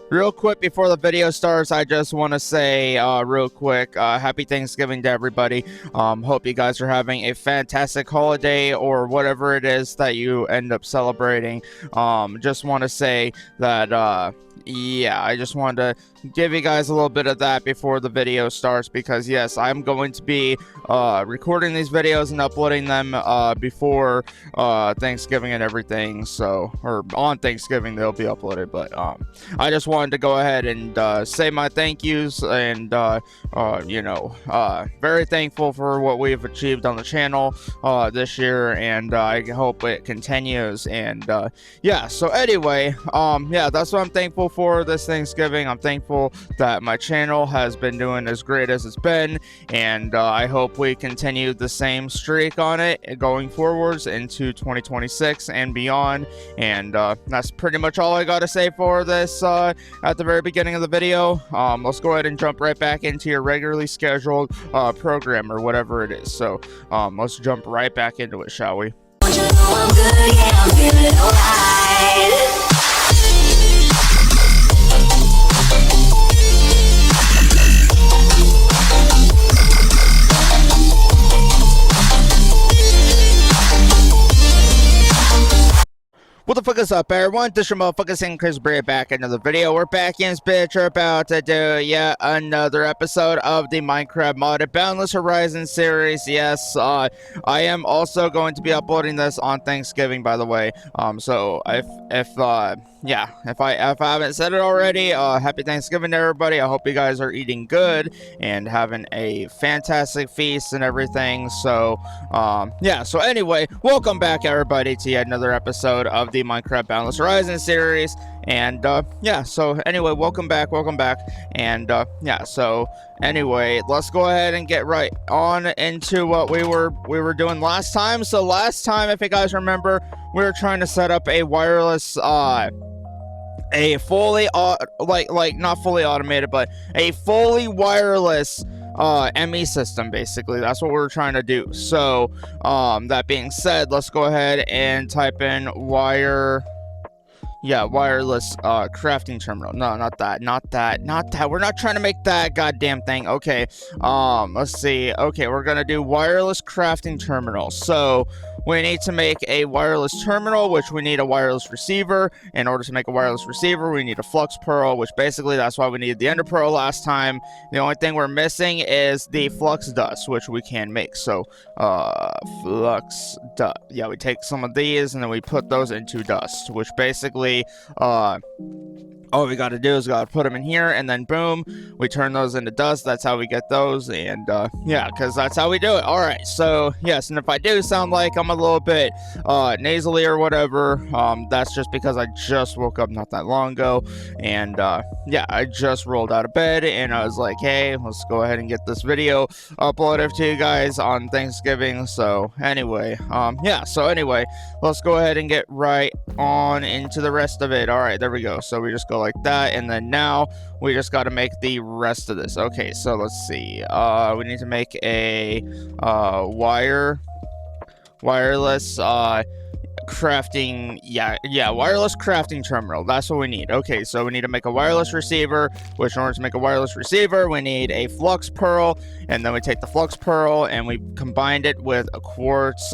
Real quick before the video starts, I just want to say real quick, happy Thanksgiving to everybody. Hope you guys are having a fantastic holiday or whatever it is that you end up celebrating. Just want to say that, yeah, I just wanted to give you guys a little bit of that before the video starts because, yes, I'm going to be recording these videos and uploading them before Thanksgiving and everything. So, or on Thanksgiving they'll be uploaded, but I just wanted to go ahead and say my thank yous and very thankful for what we've achieved on the channel this year, and I hope it continues. And yeah, so anyway, yeah, that's what I'm thankful for this Thanksgiving. I'm thankful that my channel has been doing as great as it's been, and I hope we continue the same streak on it going forwards into 2026 and beyond. And that's pretty much all I got to say for this at the very beginning of the video. Let's go ahead and jump right back into your regularly scheduled program or whatever it is. So let's jump right back into it, shall we? What the fuck is up, everyone? This is your motherfucking Chris Bray back into the video. We're back in this bitch. We're about to do yet another episode of the Minecraft modded Boundless Horizon series. Yes, I am also going to be uploading this on Thanksgiving, by the way. So if I haven't said it already, happy Thanksgiving to everybody. I hope you guys are eating good and having a fantastic feast and everything. So yeah, so anyway, welcome back everybody to yet another episode of the Minecraft Boundless Horizon series. And yeah, so anyway, welcome back. And yeah, so anyway, let's go ahead and get right on into what we were doing last time. So last time, if you guys remember, we were trying to set up a wireless a fully not fully automated, but a fully wireless ME system. Basically, that's what we're trying to do. So that being said, let's go ahead and type in wireless crafting terminal. No, not that. We're not trying to make that goddamn thing. Okay, let's see. Okay, we're gonna do wireless crafting terminal. So we need to make a wireless terminal, which we need a wireless receiver. In order to make a wireless receiver, we need a flux pearl, which basically that's why we needed the ender pearl last time. The only thing we're missing is the flux dust, which we can make. So flux dust. Yeah, we take some of these and then we put those into dust, which basically all we got to do is put them in here, and then boom, we turn those into dust. That's how we get those. And yeah, because that's how we do it. All right, so yes, and if I do sound like I'm a little bit nasally or whatever, that's just because I just woke up not that long ago, and yeah, I just rolled out of bed and I was like, hey, let's go ahead and get this video uploaded to you guys on Thanksgiving. So anyway, yeah, so anyway, let's go ahead and get right on into the rest of it. All right, there we go. So we just go like that, and then now we just got to make the rest of this. Okay, so let's see. We need to make a wireless crafting, wireless crafting terminal. That's what we need. Okay, so we need to make a wireless receiver, which in order to make a wireless receiver, we need a flux pearl, and then we take the flux pearl and we combined it with a quartz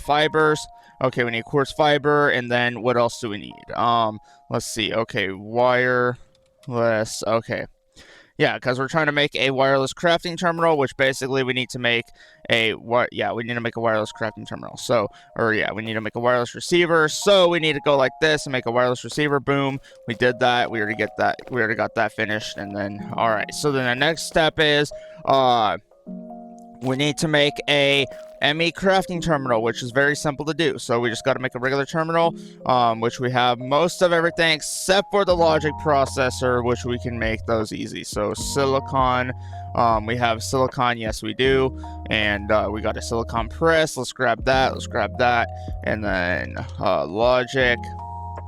fibers. Okay, we need quartz fiber, and then what else do we need? Let's see. Okay, wireless. Okay. Yeah, because we're trying to make a wireless crafting terminal, which basically we need to make a we need to make a wireless crafting terminal. So, we need to make a wireless receiver. So we need to go like this and make a wireless receiver. Boom, we did that. We already got that finished. And then all right. So then the next step is we need to make a ME crafting terminal, which is very simple to do. So we just got to make a regular terminal, which we have most of everything except for the logic processor, which we can make those easy. So silicon, we have silicon, yes we do, and we got a silicon press. Let's grab that, and then logic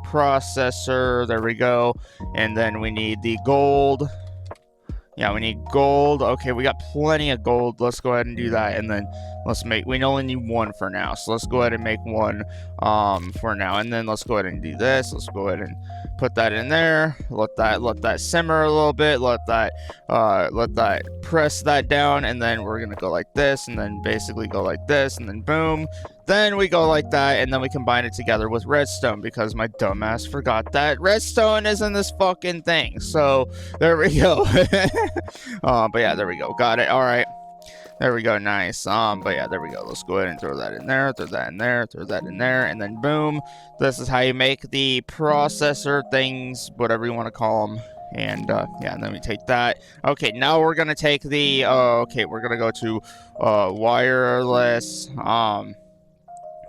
processor, there we go. And then we need the gold Yeah, we need gold. Okay, we got plenty of gold. Let's go ahead and do that, and then we only need one for now. So let's go ahead and make one for now, and then let's go ahead and do this. Let's go ahead and put that in there. Let that simmer a little bit. Let that press that down, and then we're gonna go like this, and then basically go like this, and then boom. Then we go like that, and then we combine it together with redstone, because my dumbass forgot that redstone is in this fucking thing. So there we go. But yeah, there we go. Got it. All right. There we go. Nice. But yeah, there we go. Let's go ahead and throw that in there, throw that in there, throw that in there, and then boom. This is how you make the processor things, whatever you want to call them. And yeah, and then we take that. Okay, now we're gonna take the okay, we're gonna go to wireless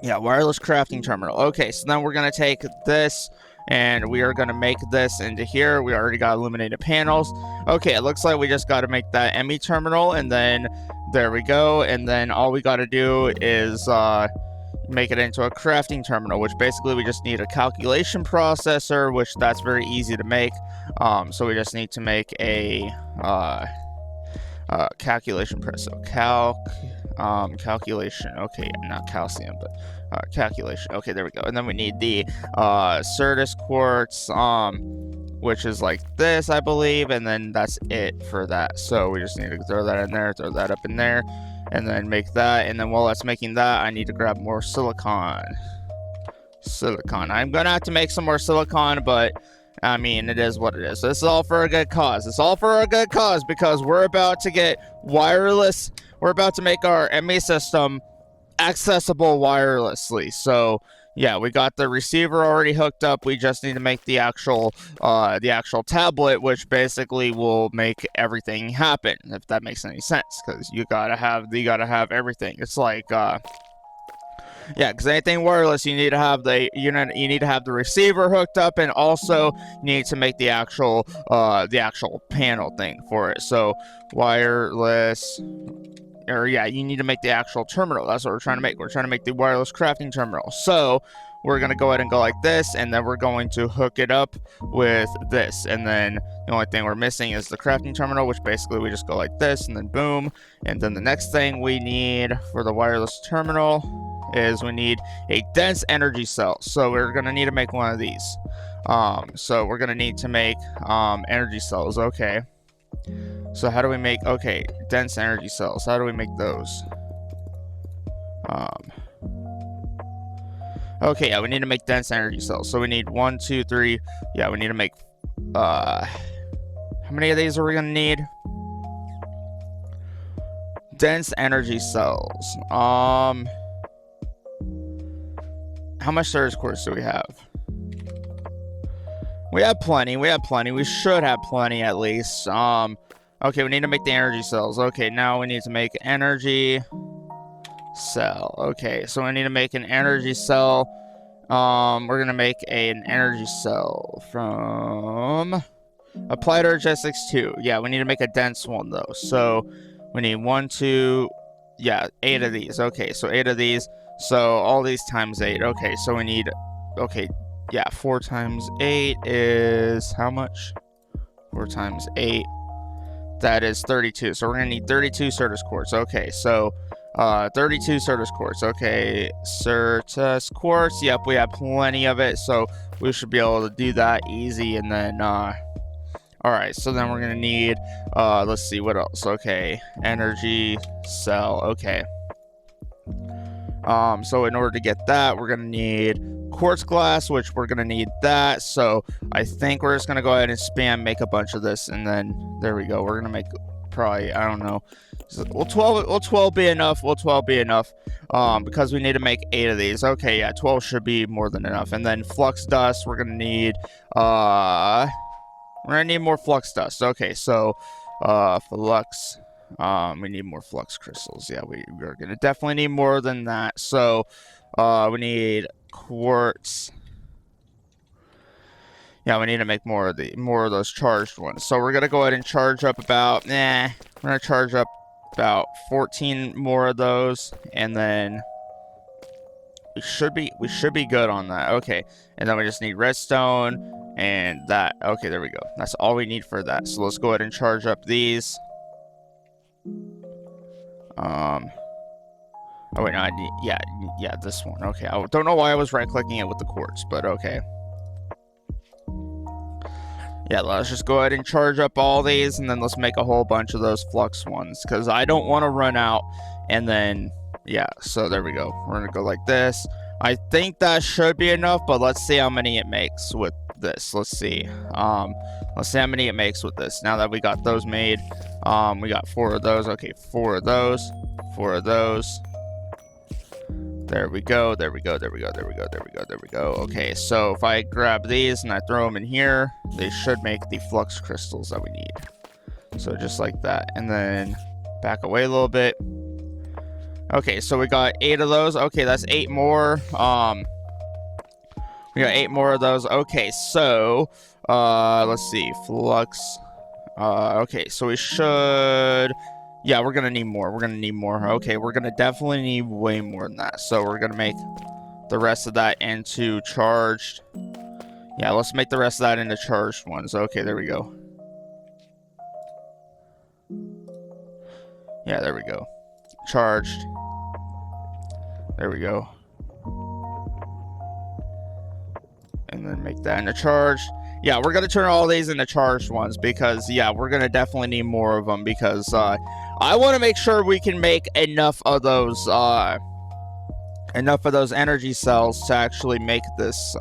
yeah, wireless crafting terminal. Okay, so then we're gonna take this and we are gonna make this into here. We already got illuminated panels. Okay, it looks like we just gotta make that ME terminal, and then there we go. And then all we gotta do is make it into a crafting terminal, which basically we just need a calculation processor, which that's very easy to make. So we just need to make a calculation press. So calculation. Okay, not calcium, but calculation. Okay, there we go. And then we need the Certus quartz, which is like this, I believe, and then that's it for that. So we just need to throw that in there, throw that up in there, and then make that. And then while that's making that, I need to grab more silicon. I'm gonna have to make some more silicon, but I mean, it is what it is. This is all for a good cause. It's all for a good cause, because we're about to get wireless. We're about to make our ME system accessible wirelessly. So yeah, we got the receiver already hooked up. We just need to make the actual tablet, which basically will make everything happen, if that makes any sense. Because you gotta have everything. It's like yeah, because anything wireless, you need to have the receiver hooked up, and also you need to make the actual panel thing for it. So wireless, or yeah, you need to make the actual terminal. That's what we're trying to make. We're trying to make the wireless crafting terminal. So we're gonna go ahead and go like this, and then we're going to hook it up with this, and then the only thing we're missing is the crafting terminal, which basically we just go like this, and then boom. And then the next thing we need for the wireless terminal is we need a dense energy cell. So we're gonna need to make one of these. So we're gonna need to make energy cells. Okay, so how do we make dense energy cells? How do we make those? Okay, yeah, we need to make dense energy cells. So we need 1, 2, 3. Yeah, we need to make how many of these are we gonna need? Dense energy cells. How much Certus quartz do we have? We have plenty. We should have plenty at least. Okay, we need to make the energy cells. Okay, now we need to make energy cell. Okay, so we need to make an energy cell. We're gonna make an energy cell from applied energetics 2. Yeah, we need to make a dense one though. So we need 1, 2, yeah, 8 of these. Okay, so 8 of these. So all these times 8. Okay, so we need, okay, yeah, 4 times 8 is how much? 4 times 8, that is 32. So we're gonna need 32 Certus quartz. Okay, so 32 Certus quartz. Okay, Certus quartz. Yep, we have plenty of it, so we should be able to do that easy. And then all right, so then we're gonna need let's see what else. Okay, energy cell. Okay, so in order to get that, we're gonna need quartz glass, which we're gonna need that. So I think we're just gonna go ahead and spam make a bunch of this, and then there we go. We're gonna make probably, I don't know, will 12 be enough? Will 12 be enough? Because we need to make 8 of these. Okay, yeah, 12 should be more than enough. And then flux dust, we're gonna need more flux dust. Okay, so flux, we need more flux crystals. Yeah, we're gonna definitely need more than that. So we need quartz. Yeah, we need to make more of those charged ones. So we're gonna go ahead and charge up about we're gonna charge up about 14 more of those, and then we should be good on that. Okay, and then we just need redstone And that. Okay, there we go. That's all we need for that. So let's go ahead and charge up these. Oh wait, no, I need, yeah, this one. Okay, I don't know why I was right-clicking it with the quartz, but okay. Yeah, let's just go ahead and charge up all these, and then let's make a whole bunch of those flux ones, because I don't want to run out, and then, yeah, so there we go. We're going to go like this. I think that should be enough, but let's see how many it makes with this. Let's see. Let's see how many it makes with this. Now that we got those made, we got 4 of those. Okay, 4 of those, 4 of those. There we go, there we go, there we go, there we go, there we go, there we go. Okay, so if I grab these and I throw them in here, they should make the flux crystals that we need. So just like that, and then back away a little bit. Okay, so we got 8 of those. Okay, that's 8 more. We got 8 more of those. Okay, so let's see, flux. Okay, so we should. Yeah, we're gonna need more. We're gonna need more. Okay, we're gonna definitely need way more than that. So we're gonna make the rest of that into charged. Yeah, let's make the rest of that into charged ones. Okay, there we go. Yeah, there we go. Charged. There we go. And then make that into charged. Yeah, we're going to turn all these into charged ones because, yeah, we're going to definitely need more of them because I want to make sure we can make enough of those energy cells to actually make this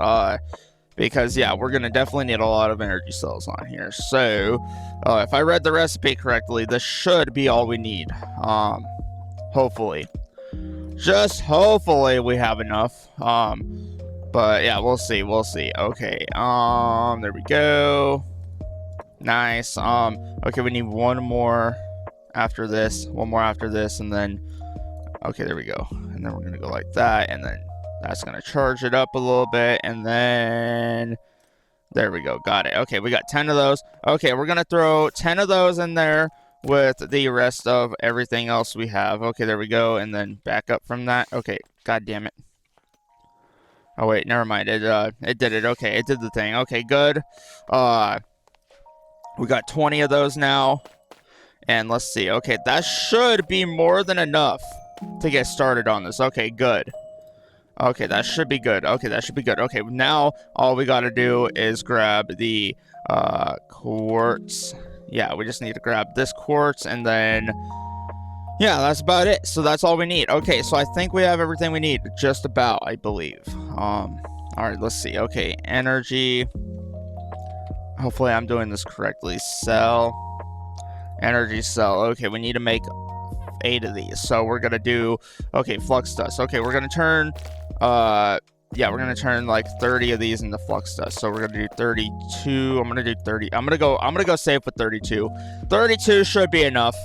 because, yeah, we're going to definitely need a lot of energy cells on here. So, if I read the recipe correctly, this should be all we need. Hopefully. Just hopefully we have enough. But yeah, we'll see. We'll see. Okay. There we go. Nice. Okay, we need one more after this. One more after this, and then okay, there we go. And then we're gonna go like that, and then that's gonna charge it up a little bit, and then there we go. Got it. Okay, we got 10 of those. Okay, we're gonna throw 10 of those in there with the rest of everything else we have. Okay, there we go, and then back up from that. Okay, god damn it. Oh wait, never mind. It did it. Okay, it did the thing. Okay, good. We got 20 of those now. And let's see. Okay, that should be more than enough to get started on this. Okay, good. Okay, that should be good. Okay, that should be good. Okay, now all we gotta do is grab the quartz. Yeah, we just need to grab this quartz and then yeah, that's about it. So that's all we need. Okay, so I think we have everything we need. Just about, I believe. Alright, let's see. Okay, energy. Hopefully I'm doing this correctly. Cell. Energy cell. Okay, we need to make 8 of these. So we're gonna do okay, flux dust. Okay, we're gonna turn yeah, we're gonna turn like 30 of these into flux dust. So we're gonna do 32. I'm gonna do 30. I'm gonna go safe with 32. 32 should be enough.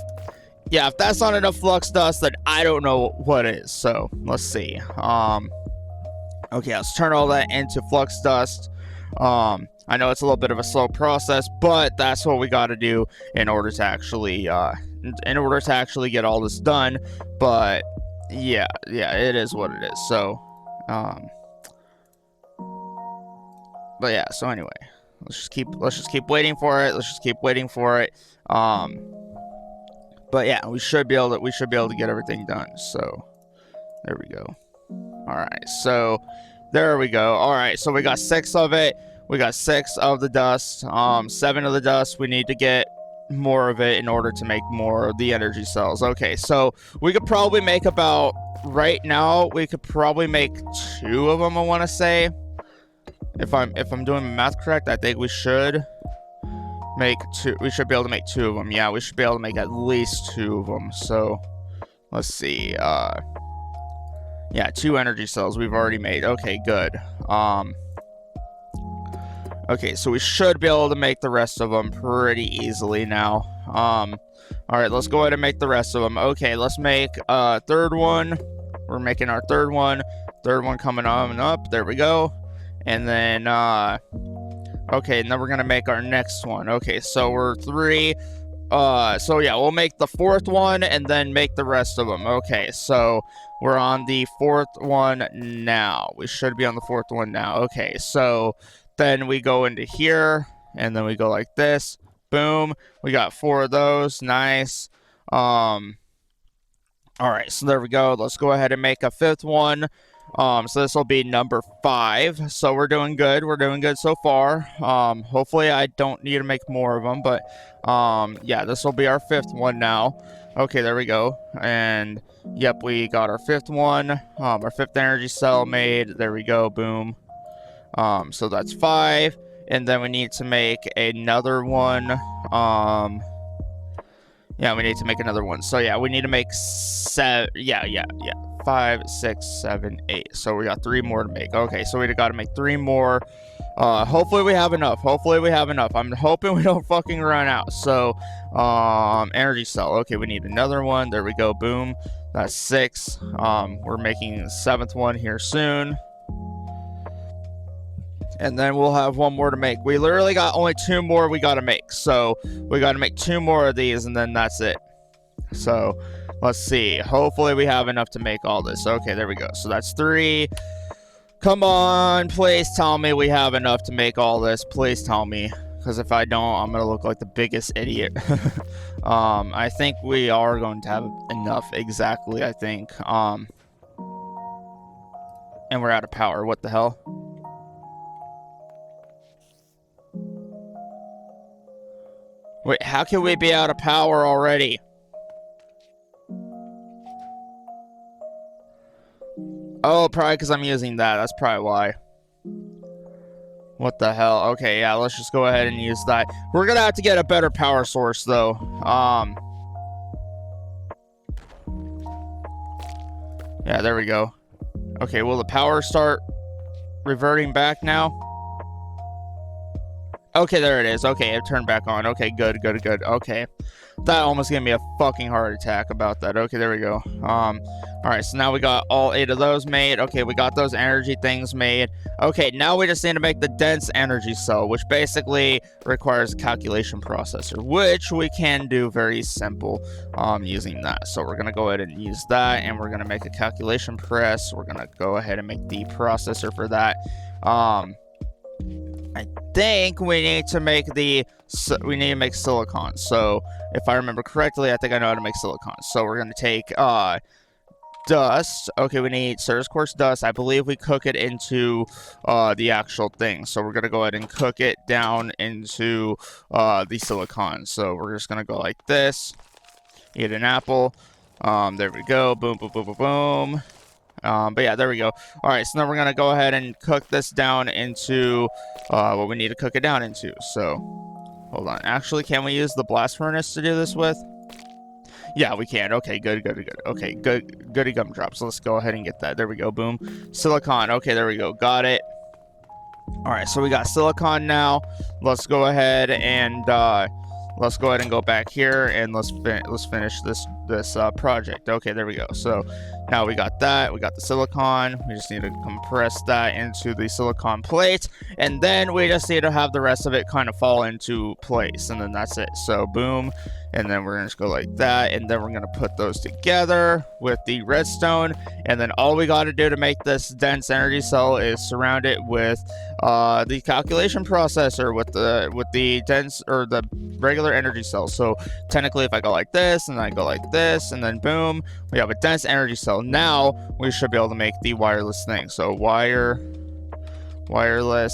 Yeah, if that's not enough flux dust, then I don't know what is. So let's see. Okay, let's turn all that into flux dust. I know it's a little bit of a slow process, but that's what we got to do in order to actually get all this done. But yeah, it is what it is. So, but yeah. So anyway, let's just keep waiting for it. Let's just keep waiting for it. But yeah, we should be able to get everything done. So there we go. All right, so there we go. All right, so we got 6 of it. We got 6 of the dust. 7 of the dust. We need to get more of it in order to make more of the energy cells. Okay, so we could probably make about right now. We could probably make 2 of them. I want to say, if I'm doing my math correct, I think we should make 2. We should be able to make 2 of them. Yeah, we should be able to make at least 2 of them. So let's see. Yeah, 2 energy cells we've already made. Okay, good. Okay, so we should be able to make the rest of them pretty easily now. All right, let's go ahead and make the rest of them. Okay, let's make a 3rd one. We're making our 3rd one. 3rd one coming on up. There we go. And then, okay, and then we're gonna make our next one. Okay, so we're 3. So yeah, we'll make the 4th one and then make the rest of them. Okay, so we're on the 4th one now. We should be on the 4th one now. Okay, so Then we go into here, and then we go like this. Boom. We got 4 of those. Nice. All right, so there we go. Let's go ahead and make a 5th one. So this will be number 5. So we're doing good. We're doing good so far. Hopefully I don't need to make more of them, but yeah, this will be our 5th one now. Okay, there we go. And yep, we got our 5th one. Our 5th energy cell made. There we go. Boom. So that's 5. And then we need to make another one. Yeah, we need to make another one. So yeah, we need to make 7. Yeah. 5, 6, 7, 8. So we got 3 more to make. Okay, so we got to make 3 more. Hopefully we have enough. Hopefully we have enough. I'm hoping we don't fucking run out. So, energy cell. Okay, we need another one. There we go. Boom. That's 6. We're making the 7th one here soon. And then we'll have 1 more to make. We literally got only 2 more we got to make. So we got to make 2 more of these, and then that's it. So let's see. Hopefully we have enough to make all this. Okay, there we go. So that's 3. Come on, please tell me we have enough to make all this. Please tell me. Because if I don't, I'm going to look like the biggest idiot. I think we are going to have enough. Exactly, I think. And we're out of power. What the hell? Wait, how can we be out of power already? Oh, probably because I'm using that. That's probably why. What the hell? Okay, yeah, let's just go ahead and use that. We're going to have to get a better power source, though. Yeah, there we go. Okay, will the power start reverting back now? Okay, there it is. Okay, it turned back on. Okay, good. Okay. That almost gave me a fucking heart attack about that. Okay, there we go. Alright, so now we got all 8 of those made. Okay, we got those energy things made. Okay, now we just need to make the dense energy cell, which basically requires a calculation processor, which we can do very simple using that. So we're going to go ahead and use that, and we're going to make a calculation press. We're going to go ahead and make the processor for that. I think we need to make silicon. So if I remember correctly, I think I know how to make silicon. So we're going to take dust. Okay, we need surface quartz dust. I believe we cook it into the actual thing. So we're going to go ahead and cook it down into the silicon. So we're just going to go like this. Eat an apple. There we go. Boom, boom, boom, boom, boom. But yeah, there we go. All right, so now we're going to go ahead and cook this down into what we need to cook it down into. So, hold on. Actually, can we use the blast furnace to do this with? Yeah, we can. Okay, good. Okay, goody gumdrops. Let's go ahead and get that. There we go. Boom. Silicon. Okay, there we go. Got it. All right, so we got silicon now. Let's go ahead and go back here and let's finish this project. Okay, there we go. So now we got that. We got the silicon. We just need to compress that into the silicon plate, and then we just need to have the rest of it kind of fall into place, and then that's it. So boom, and then we're gonna just go like that, and then we're gonna put those together with the redstone, and then all we got to do to make this dense energy cell is surround it with the calculation processor with the dense or the regular energy cell. So technically, if I go like this and I go like this, and then boom, we have a dense energy cell. Now we should be able to make the wireless thing. So wireless.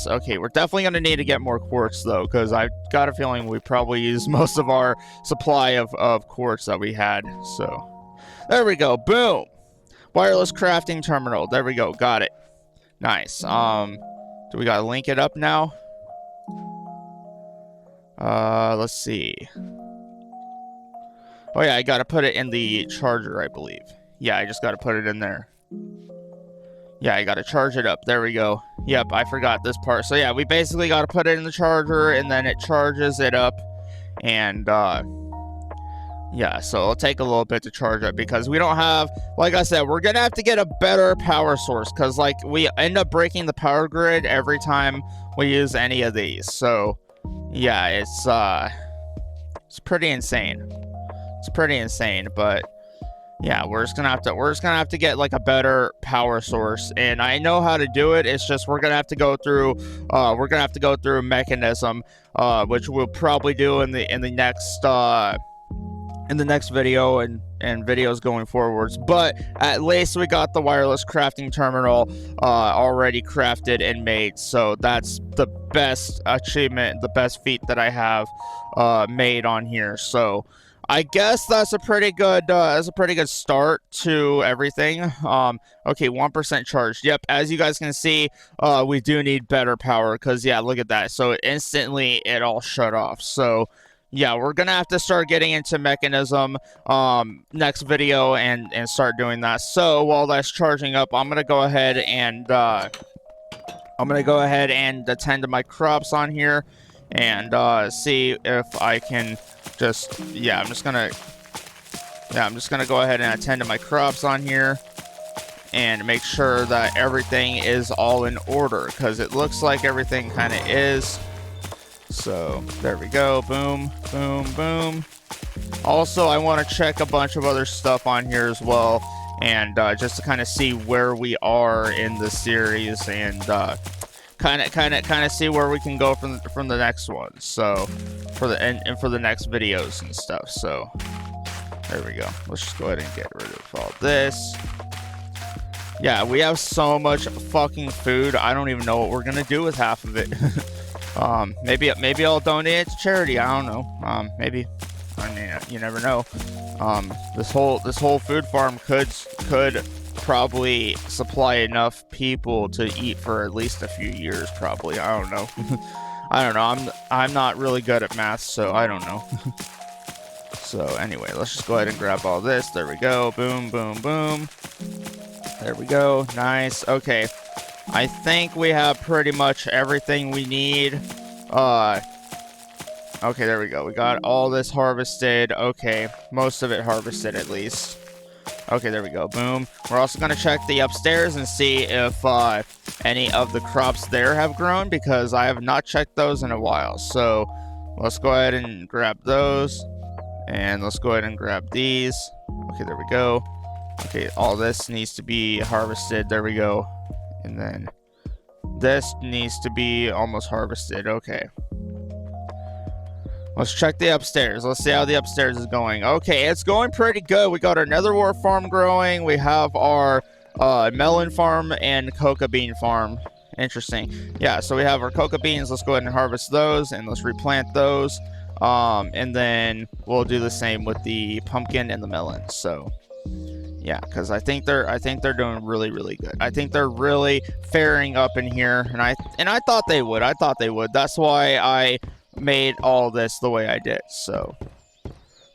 Okay, we're definitely going to need to get more quartz though, because I've got a feeling we probably used most of our supply of quartz that we had. So there we go. Boom. Wireless crafting terminal. There we go. Got it. Nice. Do we got to link it up now? Let's see. Oh yeah, I got to put it in the charger, I believe. Yeah, I just got to put it in there. Yeah, I got to charge it up. There we go. Yep, I forgot this part. So yeah, we basically got to put it in the charger, and then it charges it up. And, yeah, so it'll take a little bit to charge up because we don't have, like I said, we're going to have to get a better power source because, like, we end up breaking the power grid every time we use any of these. So, yeah, it's pretty insane. It's pretty insane, but Yeah, we're just gonna have to get like a better power source, and I know how to do it. It's just we're gonna have to go through Mekanism, which we'll probably do in the next video and videos going forwards. But at least we got the wireless crafting terminal already crafted and made, so that's the best achievement, the best feat that I have made on here. So I guess that's a pretty good start to everything. Okay, 1% charged. Yep, as you guys can see, we do need better power, because yeah, look at that. So instantly it all shut off. So yeah, we're gonna have to start getting into Mekanism next video and start doing that. So while that's charging up, I'm gonna go ahead and attend to my crops on here and see if I can just I'm just gonna go ahead and attend to my crops on here and make sure that everything is all in order, because it looks like everything kind of is. So there we go. Boom, boom, boom. Also, I want to check a bunch of other stuff on here as well, and just to kind of see where we are in the series, and kind of see where we can go from the next one. So for the next videos and stuff. So there we go. Let's just go ahead and get rid of all this. Yeah, we have so much fucking food. I don't even know what we're gonna do with half of it. Maybe I'll donate it to charity. I don't know. Maybe. I mean, you never know. This whole food farm could probably supply enough people to eat for at least a few years. Probably. I don't know. I don't know. I'm not really good at math, so I don't know. So anyway, let's just go ahead and grab all this. There we go. Boom, boom, boom. There we go. Nice. Okay. I think we have pretty much everything we need. Okay, there we go. We got all this harvested. Okay, most of it harvested at least. Okay, there we go. Boom. We're also going to check the upstairs and see if any of the crops there have grown, because I have not checked those in a while. So let's go ahead and grab those. And let's go ahead and grab these. Okay, there we go. Okay, all this needs to be harvested. There we go. And then this needs to be almost harvested. Okay. Let's check the upstairs. Let's see how the upstairs is going. Okay, it's going pretty good. We got our nether wart farm growing. We have our melon farm and coca bean farm. Interesting. Yeah, so we have our coca beans. Let's go ahead and harvest those, and let's replant those. And then we'll do the same with the pumpkin and the melon. So yeah, because I think they're doing really, really good. I think they're really faring up in here, and I thought they would. That's why I made all this the way I did. So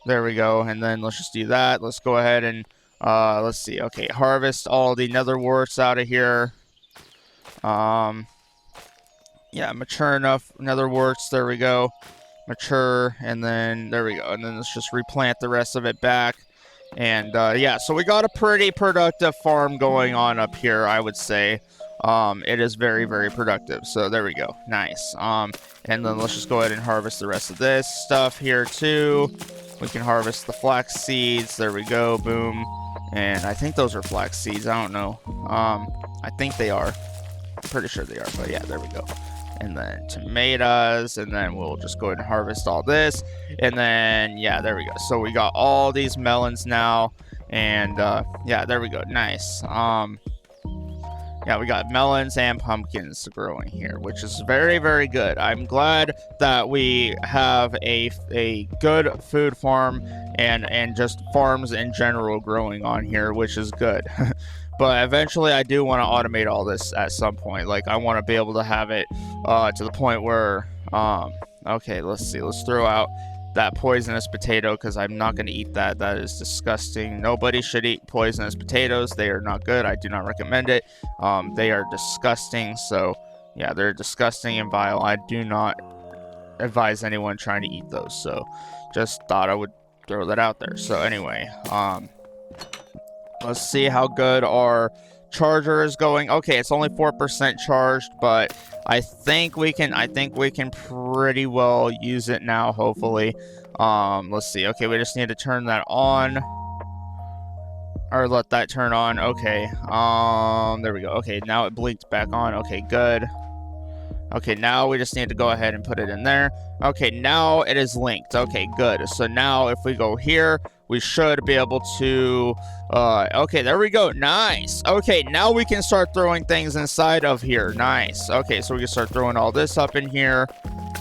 there we go. And then let's just do that. Let's go ahead and let's see. Okay, harvest all the nether warts out of here. Yeah, mature enough nether warts. There we go. Mature, and then there we go. And then let's just replant the rest of it back. And yeah, so we got a pretty productive farm going on up here, I would say. It is very, very productive. So there we go. Nice. And then let's just go ahead and harvest the rest of this stuff here too. We can harvest the flax seeds. There we go. Boom. And I think those are flax seeds. I don't know. I think they are. I'm pretty sure they are. But yeah, there we go. And then tomatoes, and then we'll just go ahead and harvest all this. And then, yeah, there we go. So we got all these melons now, and yeah, there we go. Nice. Yeah, we got melons and pumpkins growing here, which is very, very good. I'm glad that we have a good food farm and just farms in general growing on here, which is good. But eventually I do want to automate all this at some point. Like, I want to be able to have it to the point where, okay, let's see. Let's throw out that poisonous potato, because I'm not going to eat that. That is disgusting. Nobody should eat poisonous potatoes. They are not good. I do not recommend it. They are disgusting. So, yeah, they're disgusting and vile. I do not advise anyone trying to eat those. So, just thought I would throw that out there. So, anyway, let's see how good our charger is going. Okay, it's only 4% charged, but I think we can pretty well use it now, hopefully. Let's see. Okay, we just need to turn that on. or let that turn on. Okay, there we go. Okay, now it blinked back on. Okay, good. Okay, now we just need to go ahead and put it in there. Okay, now it is linked. Okay, good. So now if we go here, we should be able to, okay, there we go. Nice. Okay, now we can start throwing things inside of here. Nice. Okay, so we can start throwing all this up in here.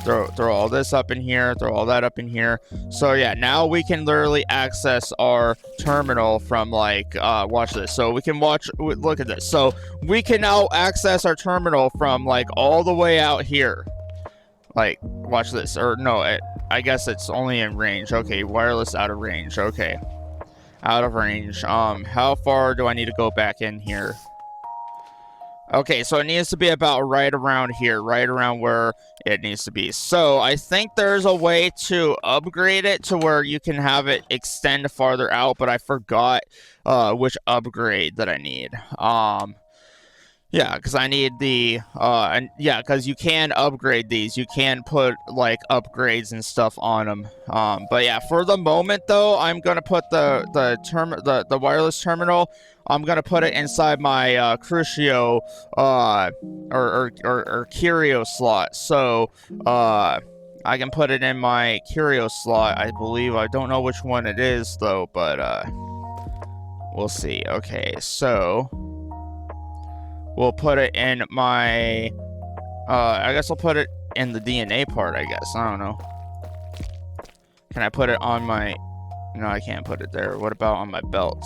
Throw all this up in here, throw all that up in here. So yeah, now we can literally access our terminal from like, watch this. So we can look at this. So we can now access our terminal from like all the way out here. Like, watch this. Or no, I guess it's only in range. Okay, wireless out of range. Okay, out of range. How far do I need to go back in here? Okay, so it needs to be about right around here, right around where it needs to be. So I think there's a way to upgrade it to where you can have it extend farther out, but I forgot which upgrade that I need. Yeah, because I need the, and yeah, because you can upgrade these. You can put, like, upgrades and stuff on them. But yeah, for the moment, though, I'm going to put the wireless terminal, I'm going to put it inside my, Crucio, or Curio slot. So, I can put it in my Curio slot, I believe. I don't know which one it is, though, but, we'll see. Okay, so we'll put it in my, I guess I'll put it in the DNA part, I guess. I don't know. Can I put it on my, no, I can't put it there. What about on my belt?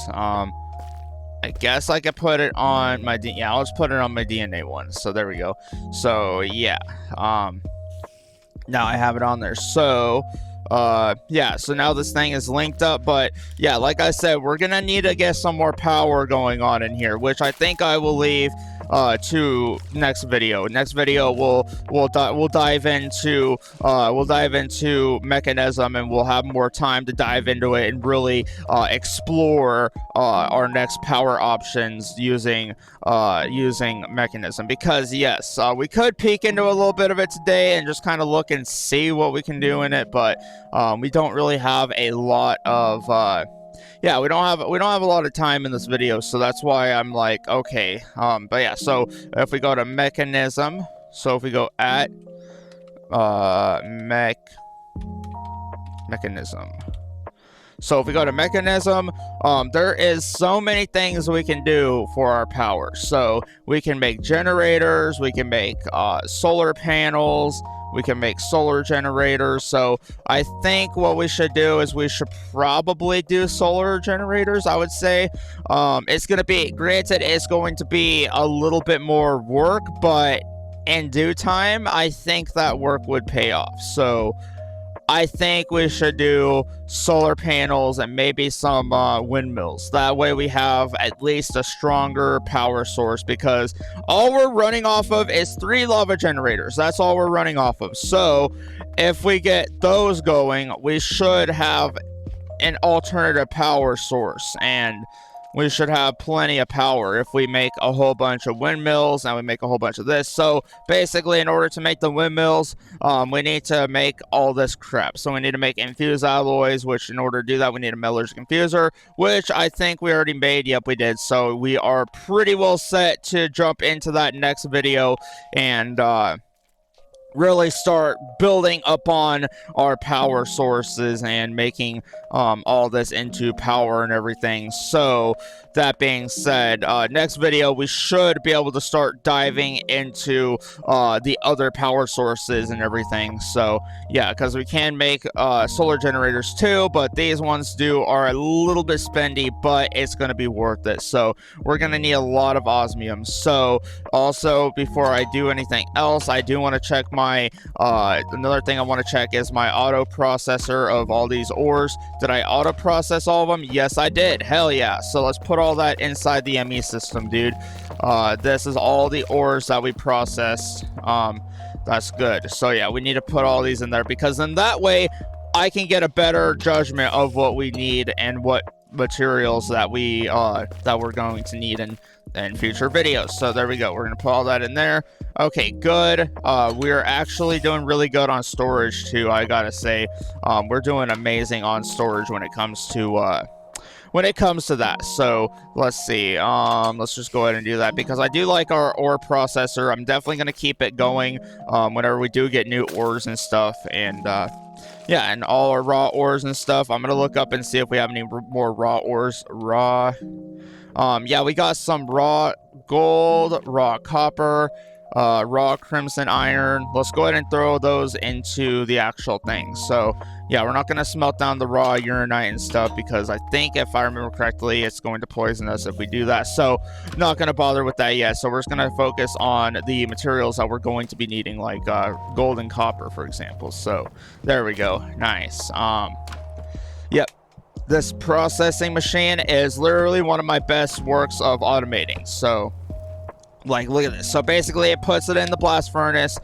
I guess I could put it on my, yeah, I'll just put it on my DNA one. So there we go. So yeah, now I have it on there. So, yeah, so now this thing is linked up, but yeah, like I said, we're gonna need to get some more power going on in here, which I think I will leave to next video. Next video we'll dive into Mekanism, and we'll have more time to dive into it and really explore our next power options using Mekanism. Because yes, we could peek into a little bit of it today and just kind of look and see what we can do in it, but we don't really have a lot of yeah, we don't have a lot of time in this video, so that's why I'm like, okay. But yeah, so if we go to Mekanism, so if we go at Mekanism. So if we go to Mekanism, there is so many things we can do for our power. So we can make generators, we can make solar panels, we can make solar generators. So I think what we should do is we should probably do solar generators, I would say. It's going to be, granted, it's going to be a little bit more work, but in due time, I think that work would pay off. So I think we should do solar panels and maybe some windmills. That way we have at least a stronger power source, because all we're running off of is 3 lava generators. That's all we're running off of. So if we get those going, we should have an alternative power source, and we should have plenty of power if we make a whole bunch of windmills and we make a whole bunch of this. So basically, in order to make the windmills, we need to make all this crap. So we need to make infused alloys, which in order to do that, we need a metallurgical confuser, which I think we already made. Yep, we did. So we are pretty well set to jump into that next video and really start building upon our power sources and making all this into power and everything. So that being said, next video we should be able to start diving into the other power sources and everything. So yeah, because we can make solar generators too, but these ones are a little bit spendy, but it's going to be worth it. So we're going to need a lot of osmium. So also, before I do anything else, I do want to check my another thing I want to check is my auto processor of all these ores. Did I auto process all of them? Yes, I did. Hell yeah. So let's put all that inside the ME system, dude. This is all the ores that we processed. That's good. So yeah, we need to put all these in there, because then that way I can get a better judgment of what we need and what materials that we're going to need in future videos. So there we go. We're gonna put all that in there. Okay, good. We're actually doing really good on storage too, I gotta say. We're doing amazing on storage when it comes to when it comes to that. So let's see. Let's just go ahead and do that because I do like our ore processor. I'm definitely gonna keep it going whenever we do get new ores and stuff. And yeah, and all our raw ores and stuff. I'm gonna look up and see if we have any more raw ores. Yeah, we got some raw gold, raw copper, raw crimson iron. Let's go ahead and throw those into the actual thing. So yeah, we're not going to smelt down the raw uranite and stuff because I think if I remember correctly, it's going to poison us if we do that. So not going to bother with that yet. So we're just going to focus on the materials that we're going to be needing, like gold and copper, for example. So there we go. Nice. Yep. This processing machine is literally one of my best works of automating. So like, look at this. So basically it puts it in the blast furnace.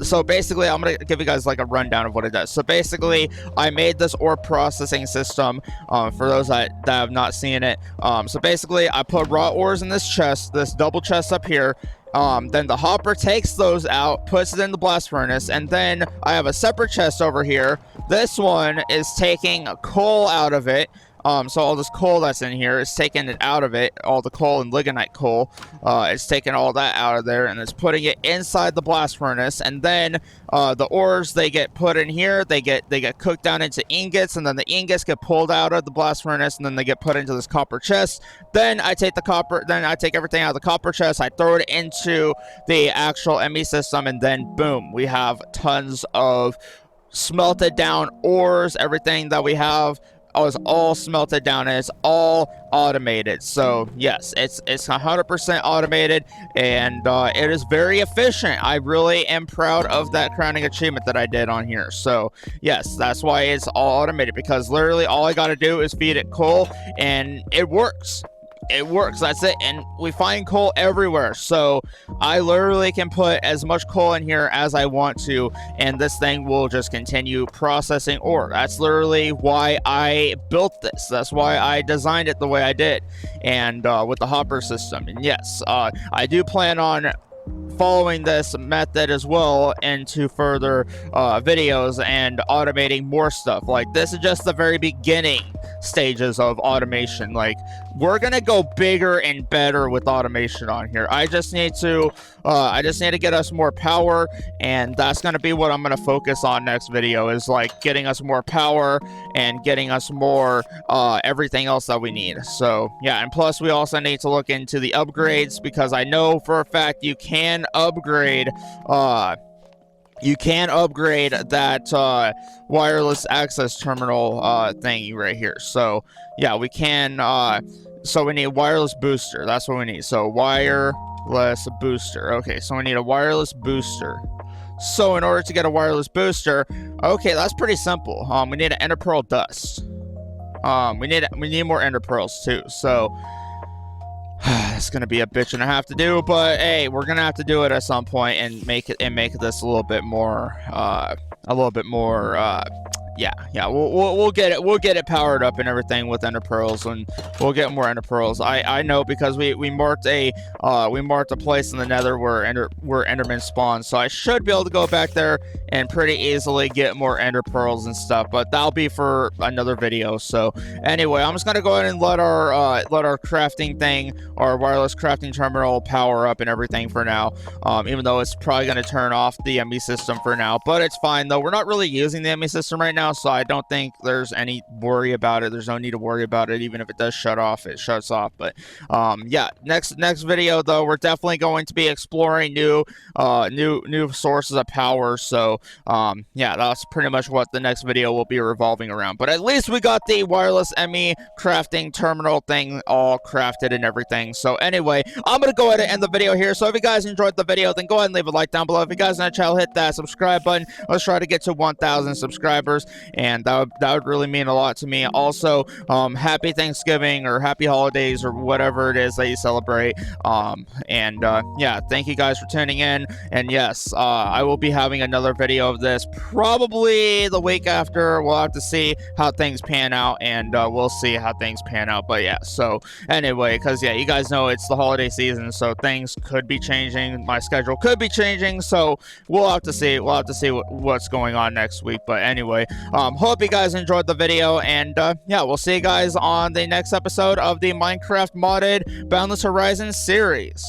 So basically I'm gonna give you guys like a rundown of what it does. So basically I made this ore processing system for those that have not seen it. So basically I put raw ores in this chest, this double chest up here. Then the hopper takes those out, puts it in the blast furnace, and then I have a separate chest over here. This one is taking coal out of it. So all this coal that's in here is taking it out of it, all the coal and lignite coal. It's taking all that out of there and it's putting it inside the blast furnace. And then the ores, they get put in here, they get cooked down into ingots, and then the ingots get pulled out of the blast furnace, and then they get put into this copper chest. Then I take everything out of the copper chest, I throw it into the actual ME system, and then boom, we have tons of smelted down ores. Everything that we have is all smelted down and it's all automated. So yes, it's 100% automated, and it is very efficient. I really am proud of that crowning achievement that I did on here. So yes, that's why it's all automated, because literally all I gotta do is feed it coal and it works. It works, that's it. And we find coal everywhere, so I literally can put as much coal in here as I want to, and this thing will just continue processing ore. That's literally why I built this. That's why I designed it the way I did, and with the hopper system. And yes, I do plan on following this method as well into further videos and automating more stuff. Like, this is just the very beginning stages of automation. Like, we're gonna go bigger and better with automation on here. I just need to get us more power, and that's gonna be what I'm gonna focus on next video, is like getting us more power and getting us more everything else that we need. So yeah, and plus we also need to look into the upgrades, because I know for a fact you can upgrade that wireless access terminal thingy right here. So yeah, we can so we need a wireless booster. That's what we need. So wireless booster. Okay, so we need a wireless booster. So in order to get a wireless booster, okay, that's pretty simple. We need an ender pearl dust. We need more ender pearls too. So it's gonna be a bitch and a half to do, but hey, we're gonna have to do it at some point and make this a little bit more yeah, we'll get it powered up and everything with ender pearls, and we'll get more ender pearls. I know, because we marked a place in the nether where endermen spawn, so I should be able to go back there and pretty easily get more ender pearls and stuff, but that'll be for another video. So anyway, I'm just gonna go ahead and let our crafting thing, our wireless crafting terminal, power up and everything for now, even though it's probably gonna turn off the ME system for now, but it's fine though. We're not really using the ME system right now, so I don't think there's any worry about it. There's no need to worry about it. Even if it does shut off, it shuts off. But yeah, next video though, we're definitely going to be exploring new sources of power. So yeah, that's pretty much what the next video will be revolving around. But at least we got the wireless ME crafting terminal thing all crafted and everything. So anyway, I'm gonna go ahead and end the video here. So if you guys enjoyed the video, then go ahead and leave a like down below. If you guys are on the channel, hit that subscribe button. Let's try to get to 1,000 subscribers, and that would really mean a lot to me. Also, happy Thanksgiving or happy holidays or whatever it is that you celebrate. Yeah, thank you guys for tuning in. And yes, I will be having another video of this probably the week after. We'll have to see how things pan out, and we'll see how things pan out. But yeah, so anyway, because yeah, you guys know it's the holiday season, so things could be changing. My schedule could be changing, so we'll have to see what's going on next week. But anyway, Hope you guys enjoyed the video, and yeah, we'll see you guys on the next episode of the Minecraft modded Boundless Horizons series.